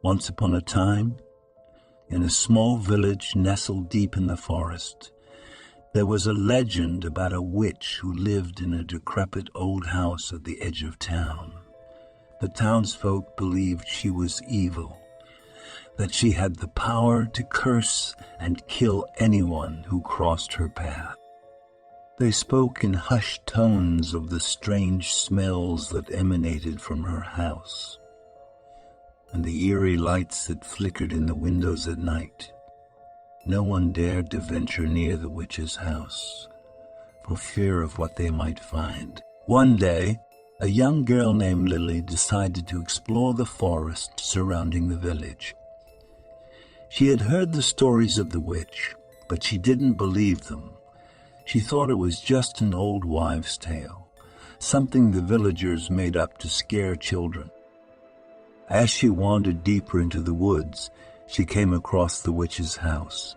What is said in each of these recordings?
Once upon a time, in a small village nestled deep in the forest, there was a legend about a witch who lived in a decrepit old house at the edge of town. The townsfolk believed she was evil, that she had the power to curse and kill anyone who crossed her path. They spoke in hushed tones of the strange smells that emanated from her house, and the eerie lights that flickered in the windows at night. No one dared to venture near the witch's house, for fear of what they might find. One day, a young girl named Lily decided to explore the forest surrounding the village. She had heard the stories of the witch, but she didn't believe them. She thought it was just an old wives' tale, something the villagers made up to scare children. As she wandered deeper into the woods, she came across the witch's house.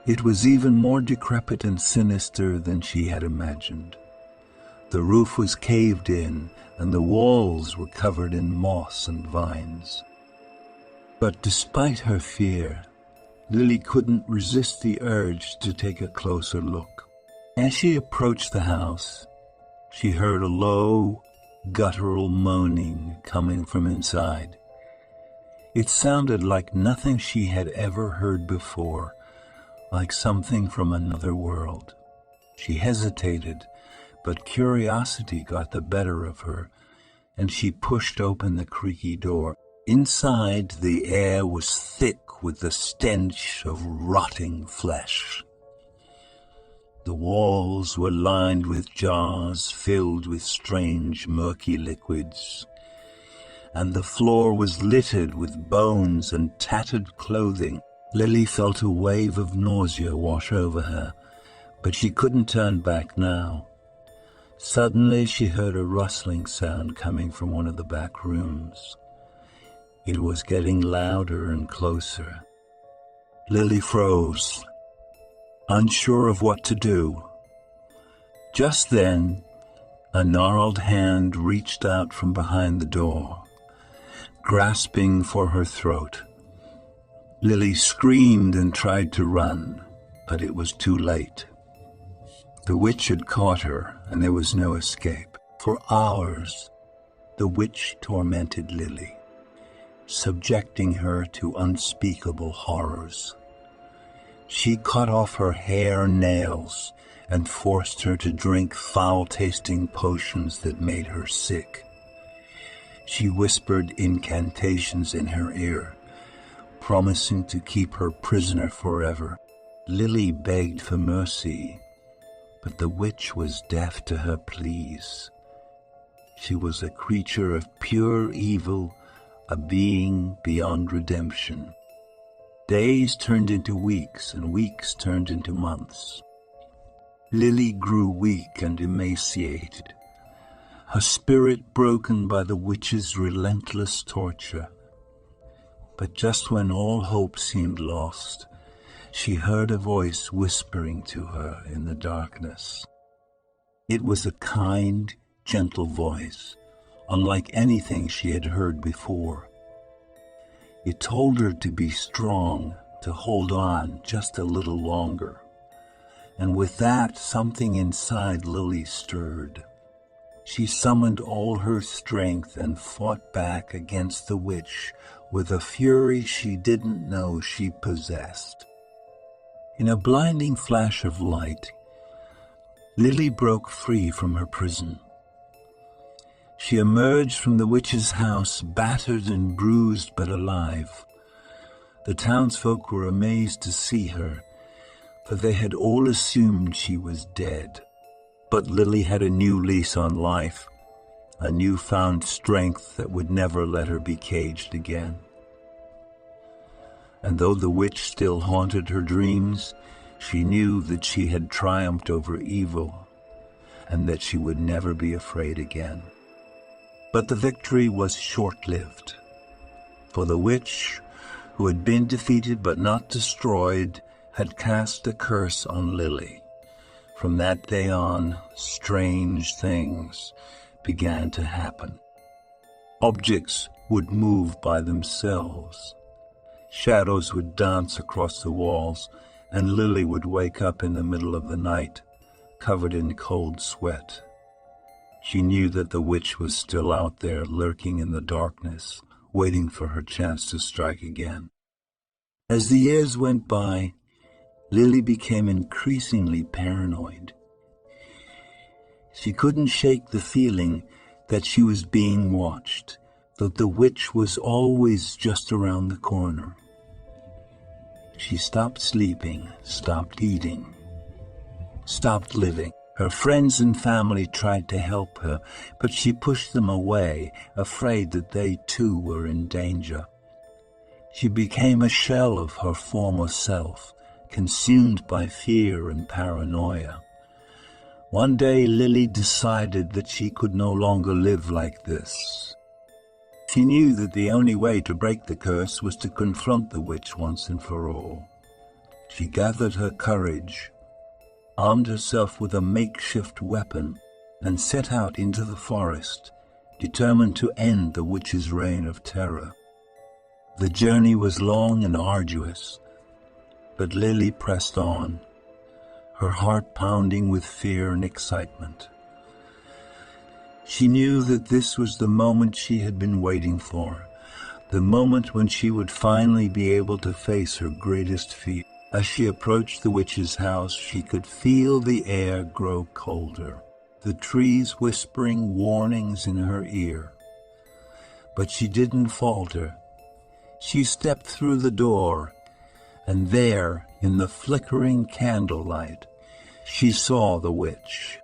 It was even more decrepit and sinister than she had imagined. The roof was caved in, and the walls were covered in moss and vines. But despite her fear, Lily couldn't resist the urge to take a closer look. As she approached the house, she heard a low, guttural moaning coming from inside. It sounded like nothing she had ever heard before, like something from another world. She hesitated, but curiosity got the better of her, and she pushed open the creaky door. Inside, the air was thick with the stench of rotting flesh. The walls were lined with jars filled with strange, murky liquids, and the floor was littered with bones and tattered clothing. Lily felt a wave of nausea wash over her, but she couldn't turn back now. Suddenly, she heard a rustling sound coming from one of the back rooms. It was getting louder and closer. Lily froze, unsure of what to do. Just then, a gnarled hand reached out from behind the door, grasping for her throat. Lily screamed and tried to run, but it was too late. The witch had caught her, and there was no escape. For hours, the witch tormented Lily, subjecting her to unspeakable horrors. She cut off her hair and nails and forced her to drink foul-tasting potions that made her sick. She whispered incantations in her ear, promising to keep her prisoner forever. Lily begged for mercy, but the witch was deaf to her pleas. She was a creature of pure evil, a being beyond redemption. Days turned into weeks, and weeks turned into months. Lily grew weak and emaciated, her spirit broken by the witch's relentless torture. But just when all hope seemed lost, she heard a voice whispering to her in the darkness. It was a kind, gentle voice, unlike anything she had heard before. It told her to be strong, to hold on just a little longer. And with that, something inside Lily stirred. She summoned all her strength and fought back against the witch with a fury she didn't know she possessed. In a blinding flash of light, Lily broke free from her prison. She emerged from the witch's house, battered and bruised but alive. The townsfolk were amazed to see her, for they had all assumed she was dead. But Lily had a new lease on life, a newfound strength that would never let her be caged again. And though the witch still haunted her dreams, she knew that she had triumphed over evil, and that she would never be afraid again. But the victory was short-lived, for the witch, who had been defeated but not destroyed, had cast a curse on Lily. From that day on, strange things began to happen. Objects would move by themselves. Shadows would dance across the walls, and Lily would wake up in the middle of the night, covered in cold sweat. She knew that the witch was still out there, lurking in the darkness, waiting for her chance to strike again. As the years went by, Lily became increasingly paranoid. She couldn't shake the feeling that she was being watched, that the witch was always just around the corner. She stopped sleeping, stopped eating, stopped living. Her friends and family tried to help her, but she pushed them away, afraid that they too were in danger. She became a shell of her former self, consumed by fear and paranoia. One day Lily decided that she could no longer live like this. She knew that the only way to break the curse was to confront the witch once and for all. She gathered her courage, armed herself with a makeshift weapon, and set out into the forest, determined to end the witch's reign of terror. The journey was long and arduous, but Lily pressed on, her heart pounding with fear and excitement. She knew that this was the moment she had been waiting for, the moment when she would finally be able to face her greatest fear. As she approached the witch's house, she could feel the air grow colder, the trees whispering warnings in her ear. But she didn't falter. She stepped through the door, and there, in the flickering candlelight, she saw the witch.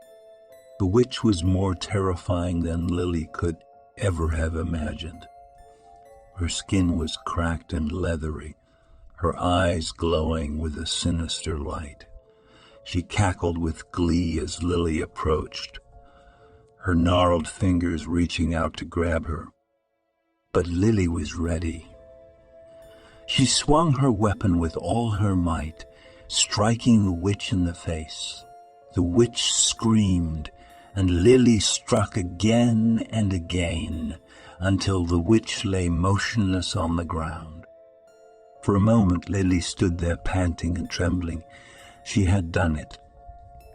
The witch was more terrifying than Lily could ever have imagined. Her skin was cracked and leathery, her eyes glowing with a sinister light. She cackled with glee as Lily approached, her gnarled fingers reaching out to grab her. But Lily was ready. She swung her weapon with all her might, striking the witch in the face. The witch screamed, and Lily struck again and again, until the witch lay motionless on the ground. For a moment, Lily stood there panting and trembling. She had done it.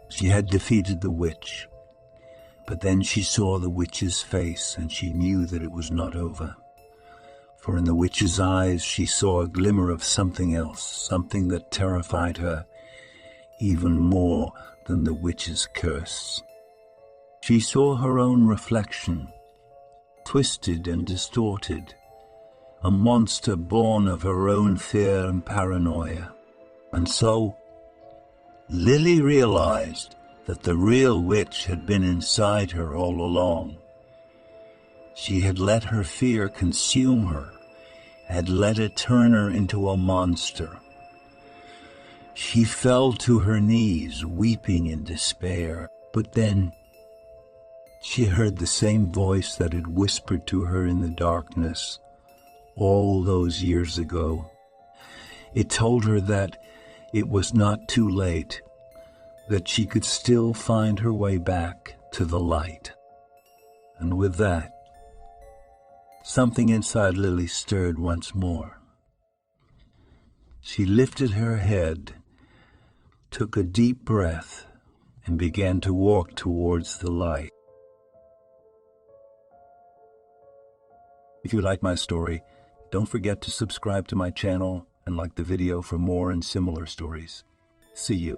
She had defeated the witch. But then she saw the witch's face, and she knew that it was not over. For in the witch's eyes she saw a glimmer of something else, something that terrified her even more than the witch's curse. She saw her own reflection, twisted and distorted, a monster born of her own fear and paranoia. And so Lily realized that the real witch had been inside her all along. She had let her fear consume her, had let it turn her into a monster. She fell to her knees, weeping in despair. But then she heard the same voice that had whispered to her in the darkness all those years ago. It told her that it was not too late, that she could still find her way back to the light. And with that, something inside Lily stirred once more. She lifted her head, took a deep breath, and began to walk towards the light. If you like my story, don't forget to subscribe to my channel and like the video for more and similar stories. See you.